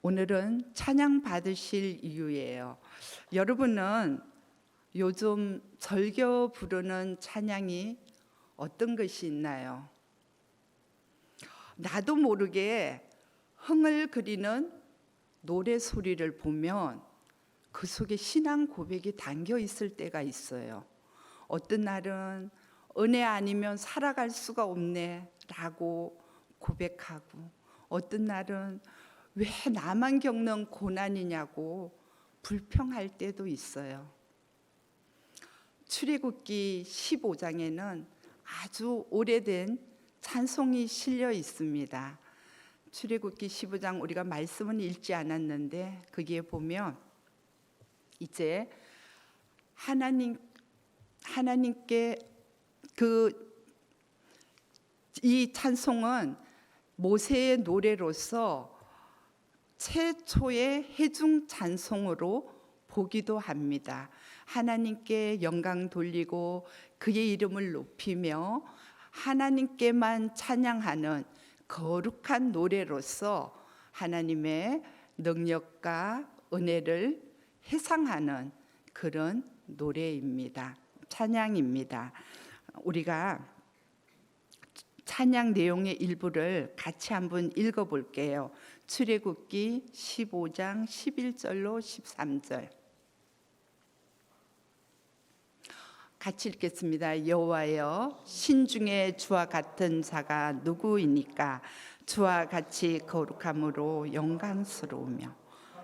오늘은 찬양 받으실 이유예요. 여러분은 요즘 절겨 부르는 찬양이 어떤 것이 있나요? 나도 모르게 흥얼거리는 노래 소리를 보면 그 속에 신앙 고백이 담겨 있을 때가 있어요. 어떤 날은 은혜 아니면 살아갈 수가 없네 라고 고백하고, 어떤 날은 왜 나만 겪는 고난이냐고 불평할 때도 있어요. 출애굽기 15장에는 아주 오래된 찬송이 실려 있습니다. 출애굽기 15장 우리가 말씀은 읽지 않았는데 거기에 보면 이제 하나님께 이 찬송은 모세의 노래로서 최초의 회중 찬송으로 보기도 합니다. 하나님께 영광 돌리고 그의 이름을 높이며 하나님께만 찬양하는 거룩한 노래로서 하나님의 능력과 은혜를 회상하는 그런 노래입니다. 찬양입니다. 우리가 찬양 내용의 일부를 같이 한번 읽어볼게요. 출애굽기 15장 11절로 13절 같이 읽겠습니다. 여호와여, 신중에 주와 같은 자가 누구이니까? 주와 같이 거룩함으로 영광스러우며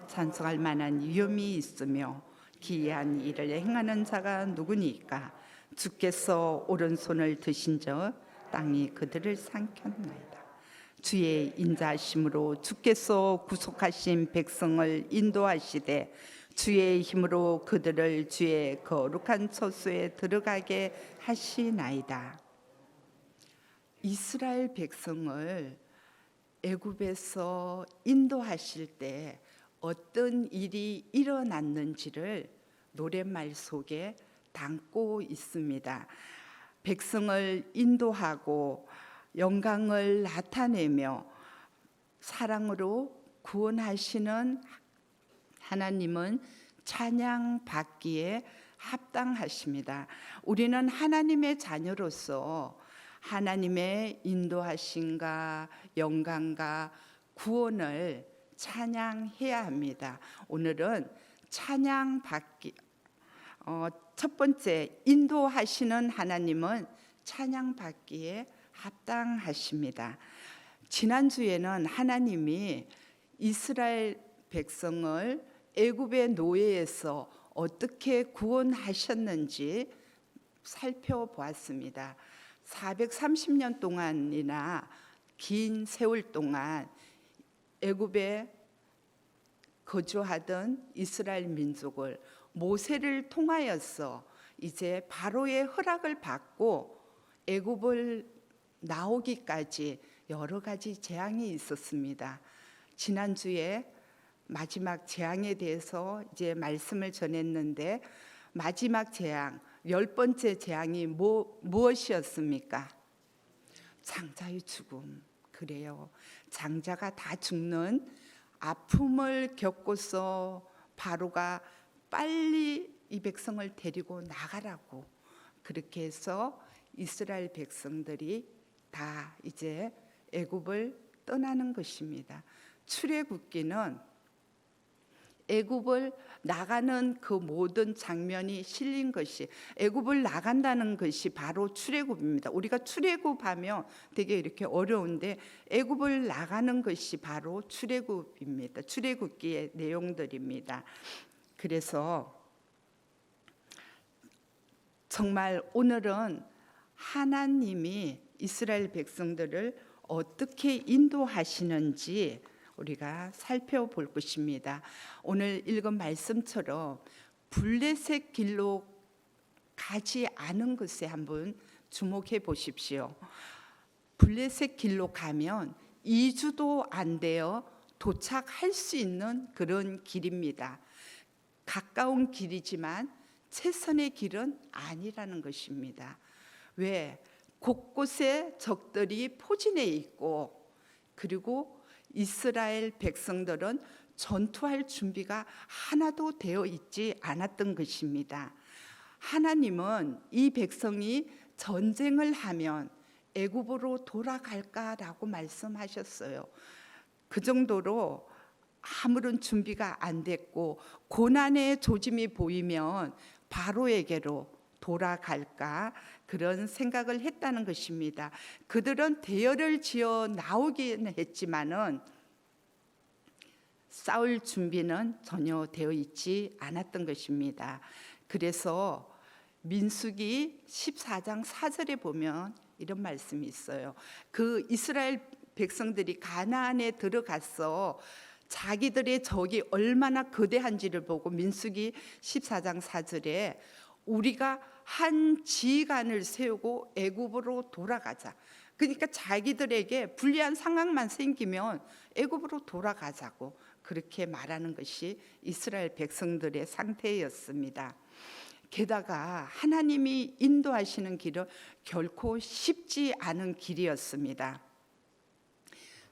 찬송할 만한 위엄이 있으며 기이한 일을 행하는 자가 누구니까? 주께서 오른손을 드신즉 땅이 그들을 삼켰나이다. 주의 인자하심으로 주께서 구속하신 백성을 인도하시되 주의 힘으로 그들을 주의 거룩한 처소에 들어가게 하시나이다. 이스라엘 백성을 애굽에서 인도하실 때 어떤 일이 일어났는지를 노랫말 속에 담고 있습니다. 백성을 인도하고 영광을 나타내며 사랑으로 구원하시는 하나님은 찬양받기에 합당하십니다. 우리는 하나님의 자녀로서 하나님의 인도하심과 영광과 구원을 찬양해야 합니다. 오늘은 찬양받기 첫 번째, 인도하시는 하나님은 찬양받기에 합당하십니다. 지난주에는 하나님이 이스라엘 백성을 애굽의 노예에서 어떻게 구원하셨는지 살펴보았습니다. 430년 동안이나 긴 세월 동안 애굽에 거주하던 이스라엘 민족을 모세를 통하여서 이제 바로의 허락을 받고 애굽을 나오기까지 여러 가지 재앙이 있었습니다. 지난주에 마지막 재앙에 대해서 이제 말씀을 전했는데, 마지막 재앙, 10번째 재앙이 무엇이었습니까? 장자의 죽음. 그래요. 장자가 다 죽는 아픔을 겪고서 바로가 빨리 이 백성을 데리고 나가라고, 그렇게 해서 이스라엘 백성들이 다 이제 애굽을 떠나는 것입니다. 출애굽기는 애굽을 나가는 그 모든 장면이 실린 것이, 애굽을 나간다는 것이 바로 출애굽입니다. 우리가 출애굽하면 되게 이렇게 어려운데 애굽을 나가는 것이 바로 출애굽입니다. 출애굽기의 내용들입니다. 그래서 정말 오늘은 하나님이 이스라엘 백성들을 어떻게 인도하시는지 우리가 살펴볼 것입니다. 오늘 읽은 말씀처럼 블레셋 길로 가지 않은 것에 한번 주목해 보십시오. 블레셋 길로 가면 2주도 안 되어 도착할 수 있는 그런 길입니다. 가까운 길이지만 최선의 길은 아니라는 것입니다. 왜? 곳곳에 적들이 포진해 있고, 그리고 이스라엘 백성들은 전투할 준비가 하나도 되어 있지 않았던 것입니다. 하나님은 이 백성이 전쟁을 하면 애굽으로 돌아갈까라고 말씀하셨어요. 그 정도로 아무런 준비가 안 됐고 고난의 조짐이 보이면 바로에게로 돌아갈까 그런 생각을 했다는 것입니다. 그들은 대열을 지어 나오긴 했지만은 싸울 준비는 전혀 되어 있지 않았던 것입니다. 그래서 민수기 14장 4절에 보면 이런 말씀이 있어요. 그 이스라엘 백성들이 가나안에 들어가서 자기들의 적이 얼마나 거대한지를 보고 민수기 14장 4절에 우리가 한 지휘관을 세우고 애굽으로 돌아가자. 그러니까 자기들에게 불리한 상황만 생기면 애굽으로 돌아가자고 그렇게 말하는 것이 이스라엘 백성들의 상태였습니다. 게다가 하나님이 인도하시는 길은 결코 쉽지 않은 길이었습니다.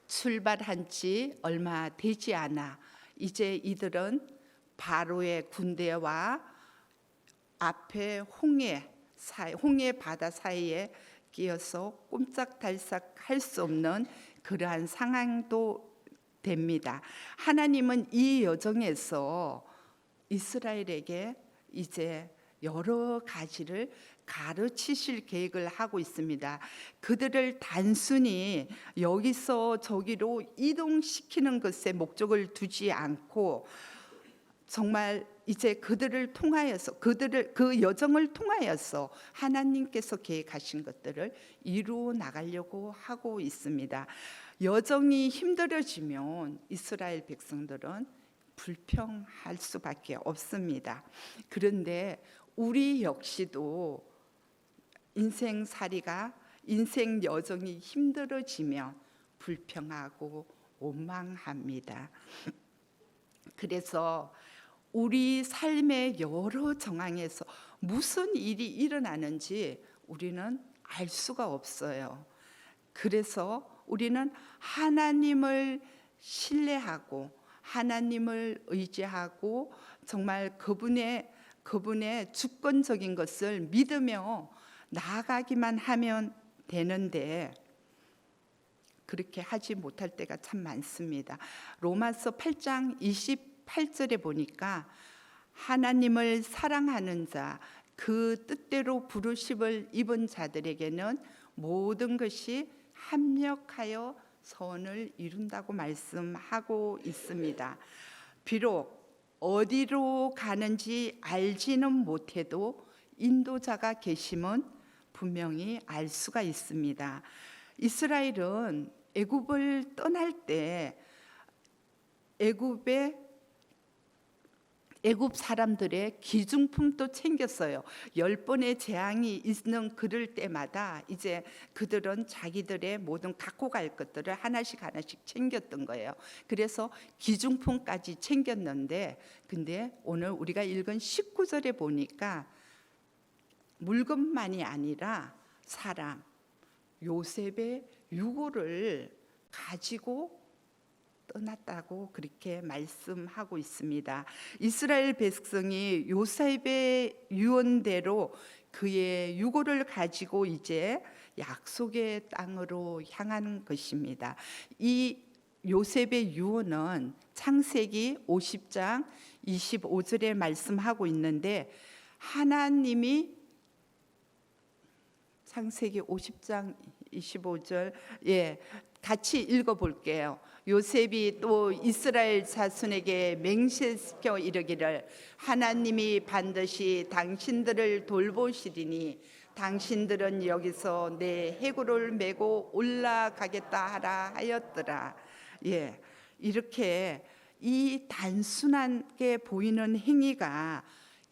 출발한 지 얼마 되지 않아 이제 이들은 바로의 군대와 앞에 홍해 바다 사이에 끼어서 꼼짝달싹 할 수 없는 그러한 상황도 됩니다. 하나님은 이 여정에서 이스라엘에게 이제 여러 가지를 가르치실 계획을 하고 있습니다. 그들을 단순히 여기서 저기로 이동시키는 것에 목적을 두지 않고 정말 이제 그들을 통하여서 그 여정을 통하여서 하나님께서 계획하신 것들을 이루어 나가려고 하고 있습니다. 여정이 힘들어지면 이스라엘 백성들은 불평할 수밖에 없습니다. 그런데 우리 역시도 인생 여정이 힘들어지면 불평하고 원망합니다. 그래서 우리 삶의 여러 정황에서 무슨 일이 일어나는지 우리는 알 수가 없어요. 그래서 우리는 하나님을 신뢰하고 하나님을 의지하고 정말 그분의 주권적인 것을 믿으며 나아가기만 하면 되는데 그렇게 하지 못할 때가 참 많습니다. 로마서 8장 28절에 보니까 하나님을 사랑하는 자, 그 뜻대로 부르심을 입은 자들에게는 모든 것이 합력하여 선을 이룬다고 말씀하고 있습니다. 비록 어디로 가는지 알지는 못해도 인도자가 계심은 분명히 알 수가 있습니다. 이스라엘은 애굽을 떠날 때 애굽 사람들의 기중품도 챙겼어요. 10번의 재앙이 있는 그럴 때마다 이제 그들은 자기들의 모든 갖고 갈 것들을 하나씩 챙겼던 거예요. 그래서 기중품까지 챙겼는데 근데 오늘 우리가 읽은 19절에 보니까 물건만이 아니라 사람, 요셉의 유고를 가지고 떠났다고 그렇게 말씀하고 있습니다. 이스라엘 백성이 요셉의 유언대로 그의 유고를 가지고 이제 약속의 땅으로 향하는 것입니다. 이 요셉의 유언은 창세기 50장 25절에 말씀하고 있는데 하나님이 창세기 50장 25절 같이 읽어볼게요. 요셉이 또 이스라엘 자손에게 맹세시켜 이르기를 하나님이 반드시 당신들을 돌보시리니 당신들은 여기서 내 해구를 메고 올라가겠다 하라 하였더라. 이렇게 이 단순하게 보이는 행위가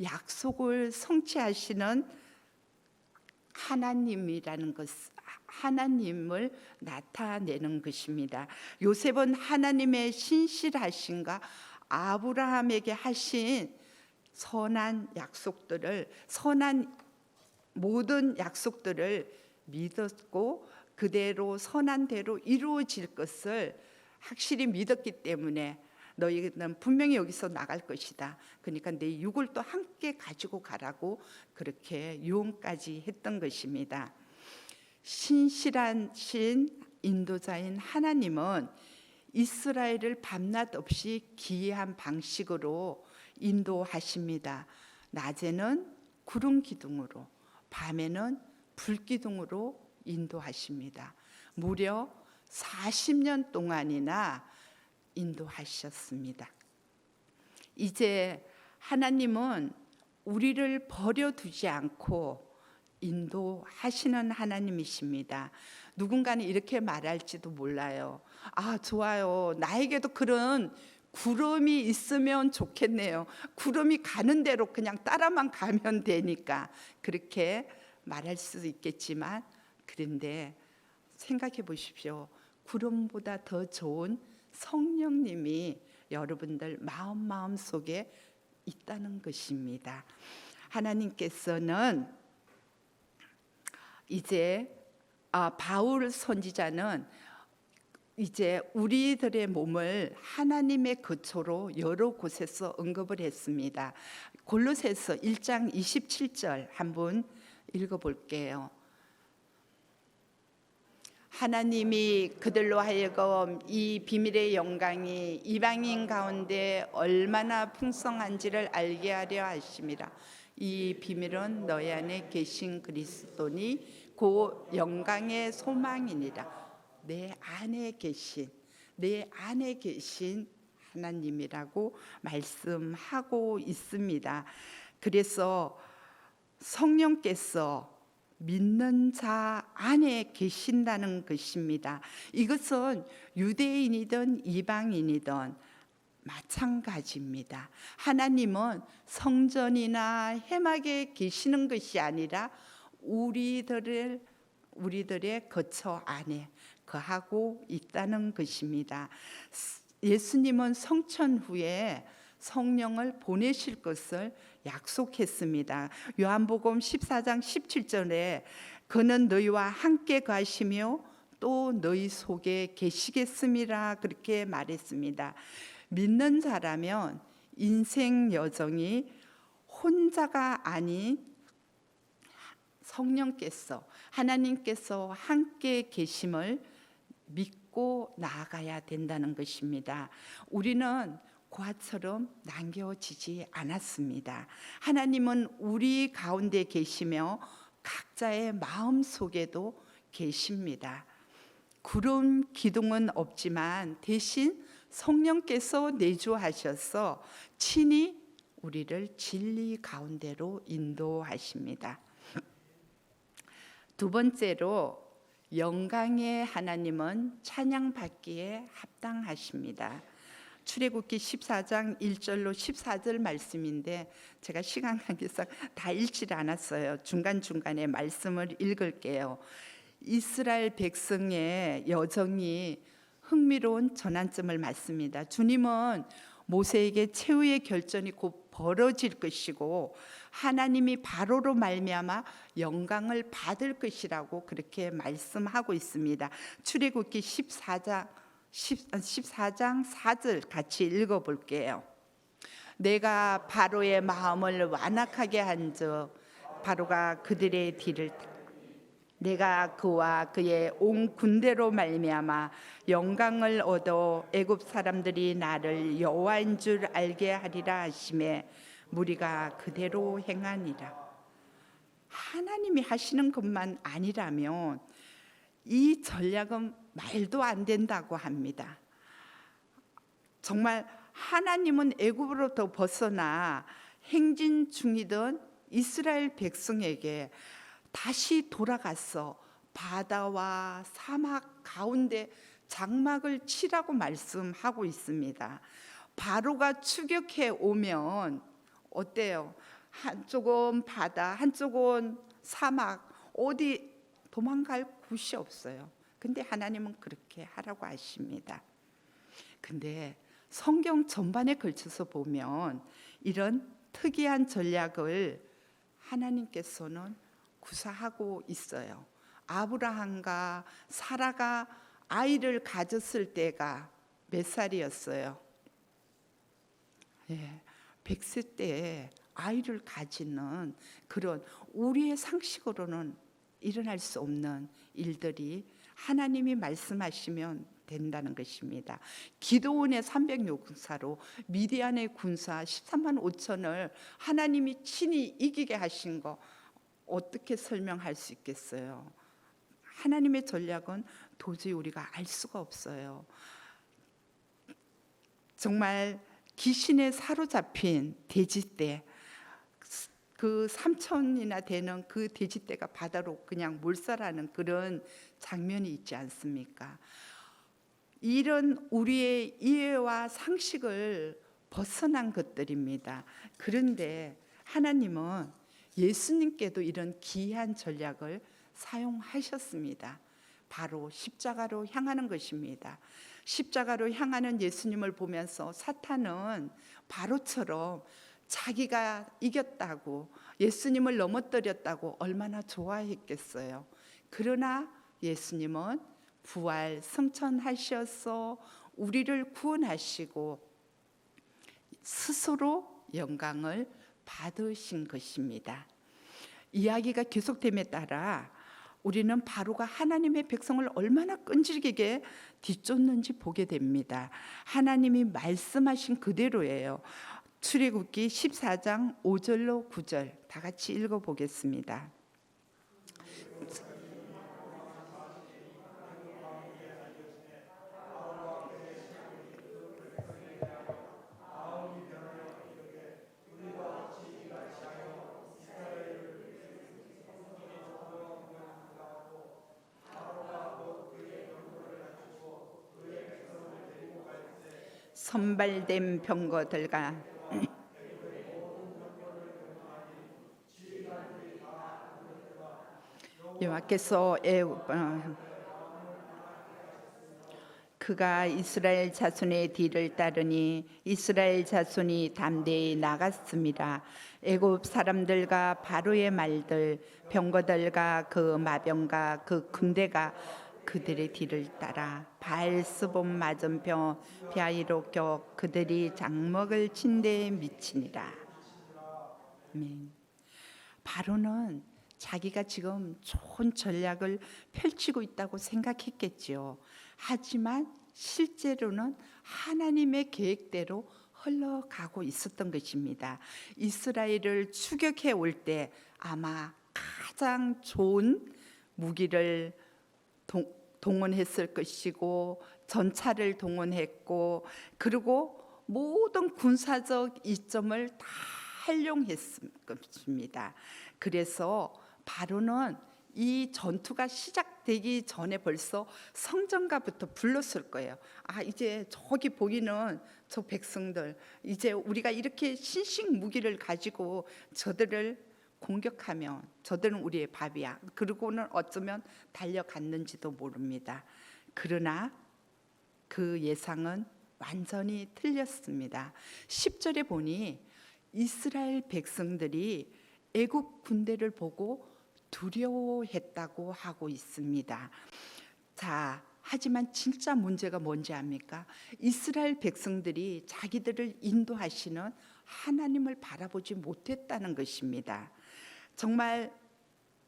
약속을 성취하시는 하나님이라는 것, 하나님을 나타내는 것입니다. 요셉은 하나님의 신실하심과 아브라함에게 하신 모든 약속들을 믿었고 그대로 선한 대로 이루어질 것을 확실히 믿었기 때문에 너희는 분명히 여기서 나갈 것이다. 그러니까 내 육을 또 함께 가지고 가라고 그렇게 유언까지 했던 것입니다. 신실하신 인도자인 하나님은 이스라엘을 밤낮 없이 기이한 방식으로 인도하십니다. 낮에는 구름 기둥으로, 밤에는 불 기둥으로 인도하십니다. 무려 40년 동안이나 인도하셨습니다. 이제 하나님은 우리를 버려두지 않고 인도하시는 하나님이십니다. 누군가는 이렇게 말할지도 몰라요. 아, 좋아요. 나에게도 그런 구름이 있으면 좋겠네요. 구름이 가는 대로 그냥 따라만 가면 되니까 그렇게 말할 수도 있겠지만, 그런데 생각해 보십시오. 구름보다 더 좋은 성령님이 여러분들 마음 속에 있다는 것입니다. 하나님께서는 이제 바울 선지자는 이제 우리들의 몸을 하나님의 거처로 여러 곳에서 언급을 했습니다. 골로새서 1장 27절 한번 읽어볼게요. 하나님이 그들로 하여금 이 비밀의 영광이 이방인 가운데 얼마나 풍성한지를 알게 하려 하심이라. 이 비밀은 너희 안에 계신 그리스도니 그 영광의 소망이니라. 내 안에 계신 하나님이라고 말씀하고 있습니다. 그래서 성령께서 믿는 자 안에 계신다는 것입니다. 이것은 유대인이든 이방인이든 마찬가지입니다. 하나님은 성전이나 회막에 계시는 것이 아니라 우리들의 거처 안에 거하고 있다는 것입니다. 예수님은 성천 후에 성령을 보내실 것을 약속했습니다. 요한복음 14장 17절에 그는 너희와 함께 가시며 또 너희 속에 계시겠음이라 그렇게 말했습니다. 믿는 자라면 인생 여정이 혼자가 아닌 성령께서, 하나님께서 함께 계심을 믿고 나아가야 된다는 것입니다. 우리는 고아처럼 남겨지지 않았습니다. 하나님은 우리 가운데 계시며 각자의 마음 속에도 계십니다. 구름 기둥은 없지만 대신 성령께서 내주하셔서 친히 우리를 진리 가운데로 인도하십니다. 두 번째로 영광의 하나님은 찬양받기에 합당하십니다. 출애굽기 14장 1절로 14절 말씀인데 제가 시간 관계상 다 읽지 않았어요. 중간중간에 말씀을 읽을게요. 이스라엘 백성의 여정이 흥미로운 전환점을 맞습니다. 주님은 모세에게 최후의 결전이 곧 벌어질 것이고 하나님이 바로로 말미암아 영광을 받을 것이라고 그렇게 말씀하고 있습니다. 출애굽기 14장 4절 같이 읽어볼게요. 내가 바로의 마음을 완악하게 한즉 바로가 그들의 뒤를 내가 그와 그의 온 군대로 말미암아 영광을 얻어 애굽 사람들이 나를 여호와인 줄 알게 하리라 하시매 무리가 그대로 행하니라. 하나님이 하시는 것만 아니라면 이 전략은 말도 안 된다고 합니다. 정말 하나님은 애굽으로부터 벗어나 행진 중이던 이스라엘 백성에게 다시 돌아가서 바다와 사막 가운데 장막을 치라고 말씀하고 있습니다. 바로가 추격해 오면 어때요? 한쪽은 바다, 한쪽은 사막, 어디 도망갈 곳이 없어요. 근데 하나님은 그렇게 하라고 하십니다. 근데 성경 전반에 걸쳐서 보면 이런 특이한 전략을 하나님께서는 구사하고 있어요. 아브라함과 사라가 아이를 가졌을 때가 몇 살이었어요? 예, 100세 때 아이를 가지는 그런 우리의 상식으로는 일어날 수 없는 일들이 하나님이 말씀하시면 된다는 것입니다. 기드온의 300용사로 미디안의 군사 13만 5천을 하나님이 친히 이기게 하신 거 어떻게 설명할 수 있겠어요? 하나님의 전략은 도저히 우리가 알 수가 없어요. 정말 귀신에 사로잡힌 돼지떼, 그 3천이나 되는 그 돼지떼가 바다로 그냥 몰살하는 그런 장면이 있지 않습니까? 이런 우리의 이해와 상식을 벗어난 것들입니다. 그런데 하나님은 예수님께도 이런 기이한 전략을 사용하셨습니다. 바로 십자가로 향하는 것입니다. 십자가로 향하는 예수님을 보면서 사탄은 바로처럼 자기가 이겼다고, 예수님을 넘어뜨렸다고 얼마나 좋아했겠어요. 그러나 예수님은 부활 승천하셔서 우리를 구원하시고 스스로 영광을 받으신 것입니다. 이야기가 계속됨에 따라 우리는 바로가 하나님의 백성을 얼마나 끈질기게 뒤쫓는지 보게 됩니다. 하나님이 말씀하신 그대로예요. 출애굽기 14장 5절로 9절 다 같이 읽어보겠습니다. 선발된 병거들과 여호와께서 그가 이스라엘 자손의 뒤를 따르니 이스라엘 자손이 담대히 나갔습니다. 애굽 사람들과 바로의 말들, 병거들과 그 마병과 그 군대가 그들의 뒤를 따라 바알스본 맞은편 벼이로 겨 그들이 장막을 친 데에 미치니라. 아멘. 바로는 자기가 지금 좋은 전략을 펼치고 있다고 생각했겠지요. 하지만 실제로는 하나님의 계획대로 흘러가고 있었던 것입니다. 이스라엘을 추격해 올 때 아마 가장 좋은 무기를 동원했을 것이고 전차를 동원했고 그리고 모든 군사적 이점을 다 활용했을 것입니다. 그래서 바로는 이 전투가 시작되기 전에 벌써 성전가부터 불렀을 거예요. 아, 이제 저기 보이는 저 백성들, 이제 우리가 이렇게 신식 무기를 가지고 저들을 공격하면 저들은 우리의 밥이야. 그러고는 어쩌면 달려갔는지도 모릅니다. 그러나 그 예상은 완전히 틀렸습니다. 10절에 보니 이스라엘 백성들이 애국 군대를 보고 두려워했다고 하고 있습니다. 자, 하지만 진짜 문제가 뭔지 압니까? 이스라엘 백성들이 자기들을 인도하시는 하나님을 바라보지 못했다는 것입니다. 정말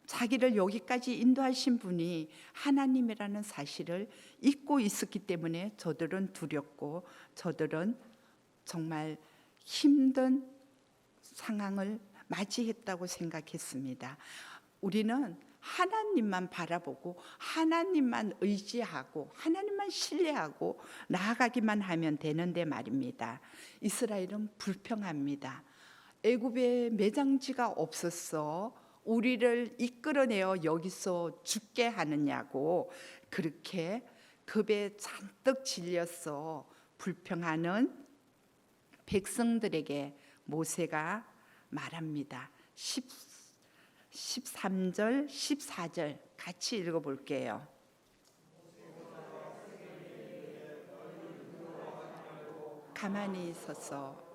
자기를 여기까지 인도하신 분이 하나님이라는 사실을 잊고 있었기 때문에 저들은 두렵고 저들은 정말 힘든 상황을 맞이했다고 생각했습니다. 우리는 하나님만 바라보고 하나님만 의지하고 하나님만 신뢰하고 나아가기만 하면 되는데 말입니다. 이스라엘은 불평합니다. 애굽에 매장지가 없었어. 우리를 이끌어내어 여기서 죽게 하느냐고 그렇게 겁에 잔뜩 질려서 불평하는 백성들에게 모세가 말합니다. 13절, 14절 같이 읽어볼게요. 가만히 있어서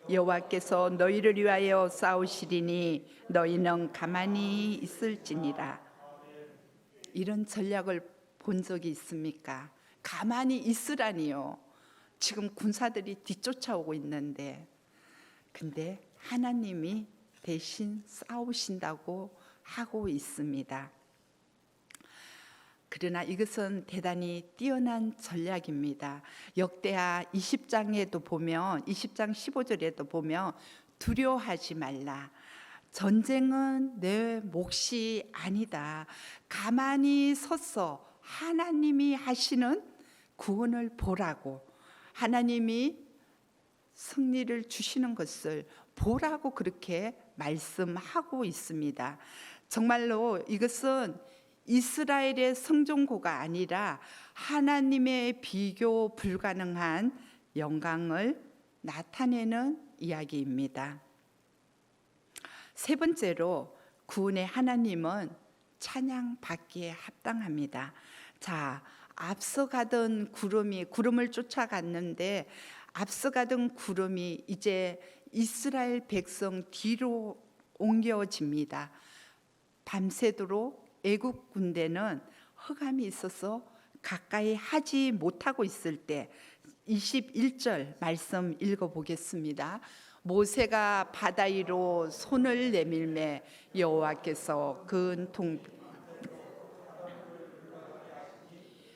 여호와께서 너희를 위하여 싸우시리니 너희는 가만히 있을지니라. 이런 전략을 본 적이 있습니까? 가만히 있으라니요. 지금 군사들이 뒤쫓아오고 있는데, 근데 하나님이 대신 싸우신다고 하고 있습니다. 그러나 이것은 대단히 뛰어난 전략입니다. 역대하 20장에도 보면 20장 15절에도 보면 두려워하지 말라. 전쟁은 내 몫이 아니다. 가만히 서서 하나님이 하시는 구원을 보라고, 하나님이 승리를 주시는 것을 보라고 그렇게 말씀하고 있습니다. 정말로 이것은 이스라엘의 성종고가 아니라 하나님의 비교 불가능한 영광을 나타내는 이야기입니다. 세 번째로 구원의 하나님은 찬양받기에 합당합니다. 자, 앞서가던 구름을 쫓아갔는데 앞서가던 구름이 이제 이스라엘 백성 뒤로 옮겨집니다. 밤새도록 애국 군대는 흑암이 있어서 가까이 하지 못하고 있을 때 21절 말씀 읽어보겠습니다. 모세가 바다 위로 손을 내밀매 여호와께서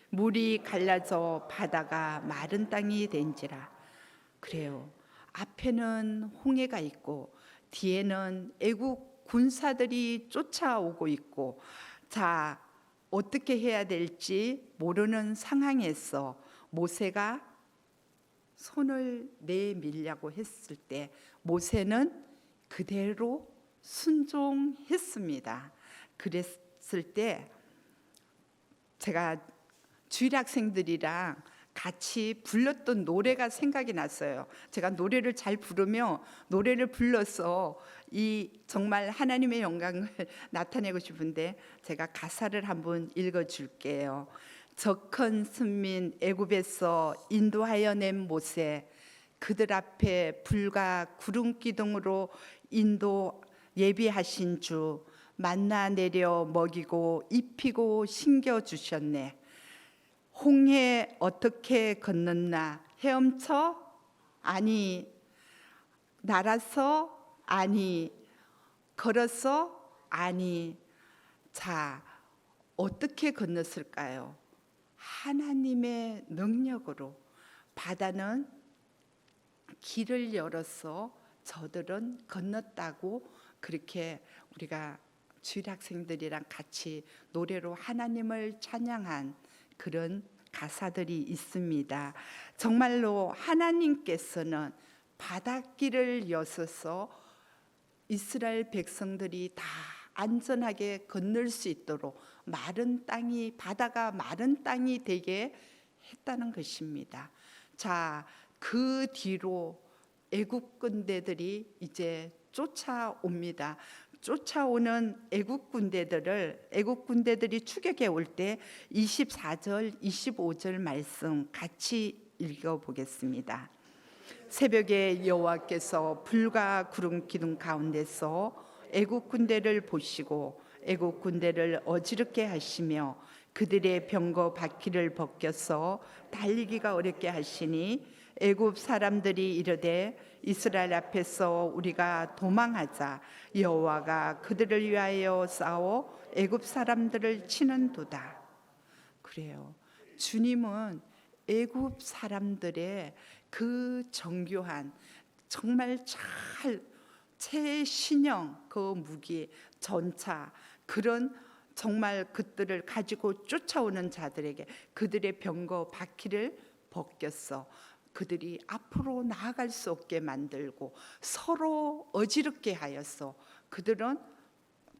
물이 갈라져 바다가 마른 땅이 된지라. 그래요. 앞에는 홍해가 있고 뒤에는 애국 군사들이 쫓아오고 있고, 자, 어떻게 해야 될지 모르는 상황에서 모세가 손을 내밀려고 했을 때 모세는 그대로 순종했습니다. 그랬을 때 제가 주일학생들이랑 같이 불렀던 노래가 생각이 났어요. 제가 노래를 잘 부르며 노래를 불러서 이 정말 하나님의 영광을 나타내고 싶은데 제가 가사를 한번 읽어줄게요. 저 큰 선민 애굽에서 인도하여 낸 모세, 그들 앞에 불과 구름 기둥으로 인도 예비하신 주, 만나 내려 먹이고 입히고 신겨 주셨네. 홍해 어떻게 건넜나? 헤엄쳐? 아니. 날아서? 아니. 걸어서? 아니. 자, 어떻게 건넜을까요? 하나님의 능력으로. 바다는 길을 열어서 저들은 건넜다고 그렇게 우리가 주일학생들이랑 같이 노래로 하나님을 찬양한 그런 가사들이 있습니다. 정말로 하나님께서는 바닷길을 여서서 이스라엘 백성들이 다 안전하게 건널 수 있도록 바다가 마른 땅이 되게 했다는 것입니다. 자, 그 뒤로 애국 군대들이 이제 쫓아옵니다. 쫓아오는 애국 군대들이 추격해 올 때 24절, 25절 말씀 같이 읽어보겠습니다. 새벽에 여호와께서 불과 구름 기둥 가운데서 애국 군대를 보시고 애국 군대를 어지럽게 하시며 그들의 병거 바퀴를 벗겨서 달리기가 어렵게 하시니 애굽 사람들이 이르되 이스라엘 앞에서 우리가 도망하자. 여호와가 그들을 위하여 싸워 애굽 사람들을 치는도다. 그래요. 주님은 애굽 사람들의 그 정교한 정말 잘 최신형 그 무기 전차 그런 정말 그들을 가지고 쫓아오는 자들에게 그들의 병거 바퀴를 벗겼어. 그들이 앞으로 나아갈 수 없게 만들고 서로 어지럽게 하였어. 그들은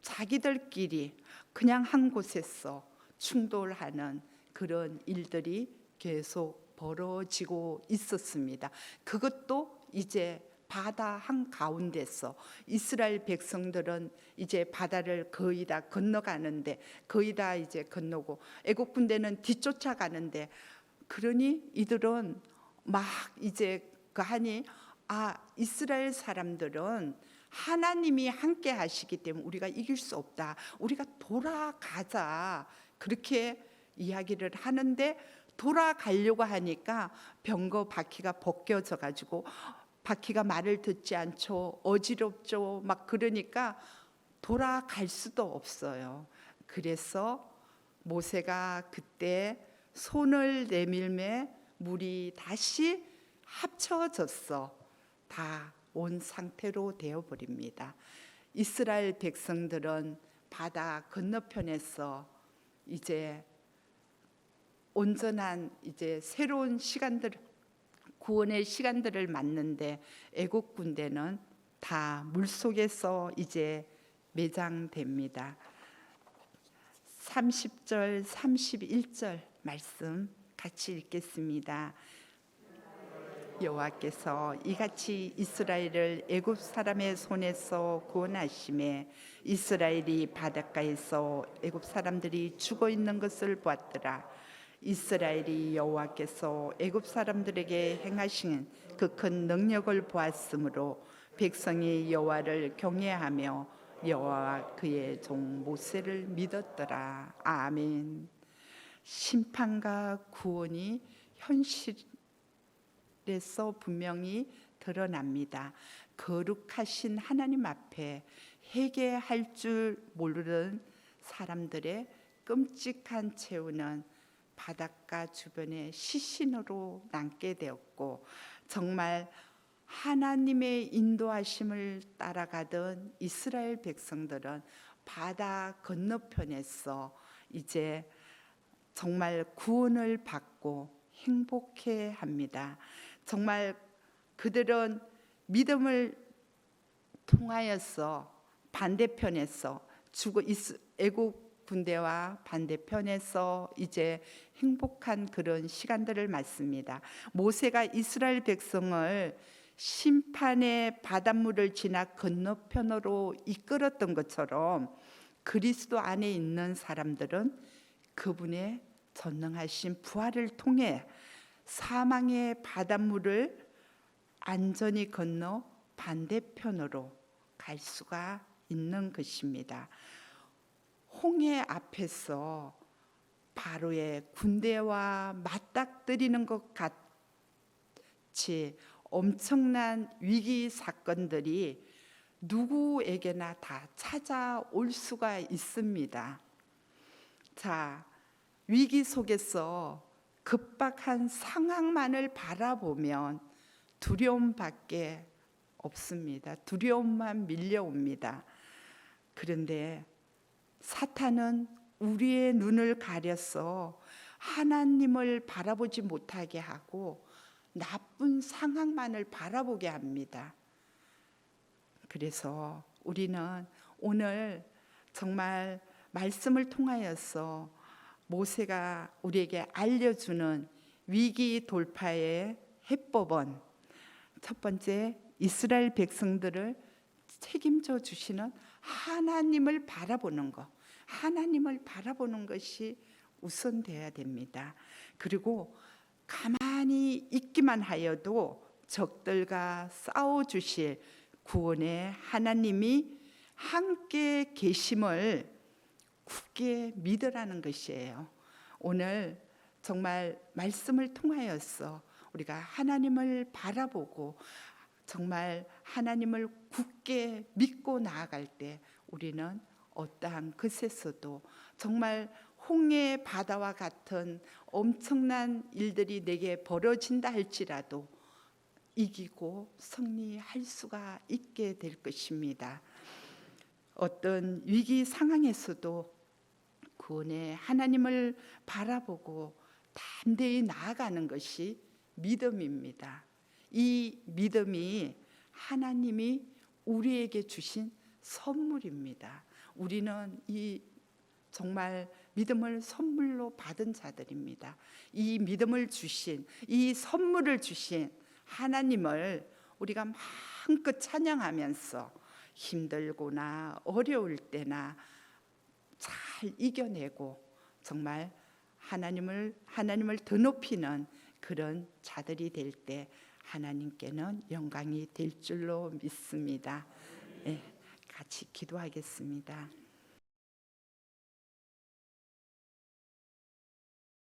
자기들끼리 그냥 한 곳에서 충돌하는 그런 일들이 계속 벌어지고 있었습니다. 그것도 이제 바다 한가운데서 이스라엘 백성들은 이제 바다를 거의 다 건너가는데 거의 다 이제 건너고 애국 군대는 뒤쫓아가는데 그러니 이들은 막 이제 하니 이스라엘 사람들은 하나님이 함께 하시기 때문에 우리가 이길 수 없다. 우리가 돌아가자. 그렇게 이야기를 하는데 돌아가려고 하니까 병거 바퀴가 벗겨져 가지고 바퀴가 말을 듣지 않죠. 어지럽죠. 막 그러니까 돌아갈 수도 없어요. 그래서 모세가 그때 손을 내밀매 물이 다시 합쳐졌어. 다 온 상태로 되어 버립니다. 이스라엘 백성들은 바다 건너편에서 이제 온전한 이제 새로운 시간들, 구원의 시간들을 맞는데 애국 군대는 다 물속에서 이제 매장됩니다. 30절 31절 말씀 같이 읽겠습니다. 여호와께서 이같이 이스라엘을 애굽 사람의 손에서 구원하심에 이스라엘이 바닷가에서 애굽 사람들이 죽어 있는 것을 보았더라. 이스라엘이 여호와께서 애굽 사람들에게 행하신 그 큰 능력을 보았으므로 백성이 여호와를 경외하며 여호와와 그의 종 모세를 믿었더라. 아멘. 심판과 구원이 현실에서 분명히 드러납니다. 거룩하신 하나님 앞에 회개할 줄 모르는 사람들의 끔찍한 최후는 바닷가 주변에 시신으로 남게 되었고, 정말 하나님의 인도하심을 따라가던 이스라엘 백성들은 바다 건너편에서 이제 정말 구원을 받고 행복해 합니다. 정말 그들은 믿음을 통하여서 반대편에서 애국 군대와 반대편에서 이제 행복한 그런 시간들을 맞습니다. 모세가 이스라엘 백성을 심판의 바닷물을 지나 건너편으로 이끌었던 것처럼 그리스도 안에 있는 사람들은 그분의 전능하신 부활을 통해 사망의 바닷물을 안전히 건너 반대편으로 갈 수가 있는 것입니다. 홍해 앞에서 바로의 군대와 맞닥뜨리는 것 같이 엄청난 위기 사건들이 누구에게나 다 찾아올 수가 있습니다. 자, 위기 속에서 급박한 상황만을 바라보면 두려움밖에 없습니다. 두려움만 밀려옵니다. 그런데 사탄은 우리의 눈을 가려서 하나님을 바라보지 못하게 하고 나쁜 상황만을 바라보게 합니다. 그래서 우리는 오늘 정말 말씀을 통하여서 모세가 우리에게 알려주는 위기 돌파의 해법은 첫 번째, 이스라엘 백성들을 책임져 주시는 하나님을 바라보는 것, 하나님을 바라보는 것이 우선돼야 됩니다. 그리고 가만히 있기만 하여도 적들과 싸워 주실 구원의 하나님이 함께 계심을 굳게 믿으라는 것이에요. 오늘 정말 말씀을 통하여서 우리가 하나님을 바라보고 정말 하나님을 굳게 믿고 나아갈 때 우리는 어떠한 것에서도 정말 홍해 바다와 같은 엄청난 일들이 내게 벌어진다 할지라도 이기고 승리할 수가 있게 될 것입니다. 어떤 위기 상황에서도 구원의 하나님을 바라보고 담대히 나아가는 것이 믿음입니다. 이 믿음이 하나님이 우리에게 주신 선물입니다. 우리는 이 정말 믿음을 선물로 받은 자들입니다. 이 믿음을 주신, 이 선물을 주신 하나님을 우리가 마음껏 찬양하면서 힘들거나 어려울 때나 잘 이겨내고 정말 하나님을 더 높이는 그런 자들이 될 때 하나님께는 영광이 될 줄로 믿습니다. 네, 같이 기도하겠습니다.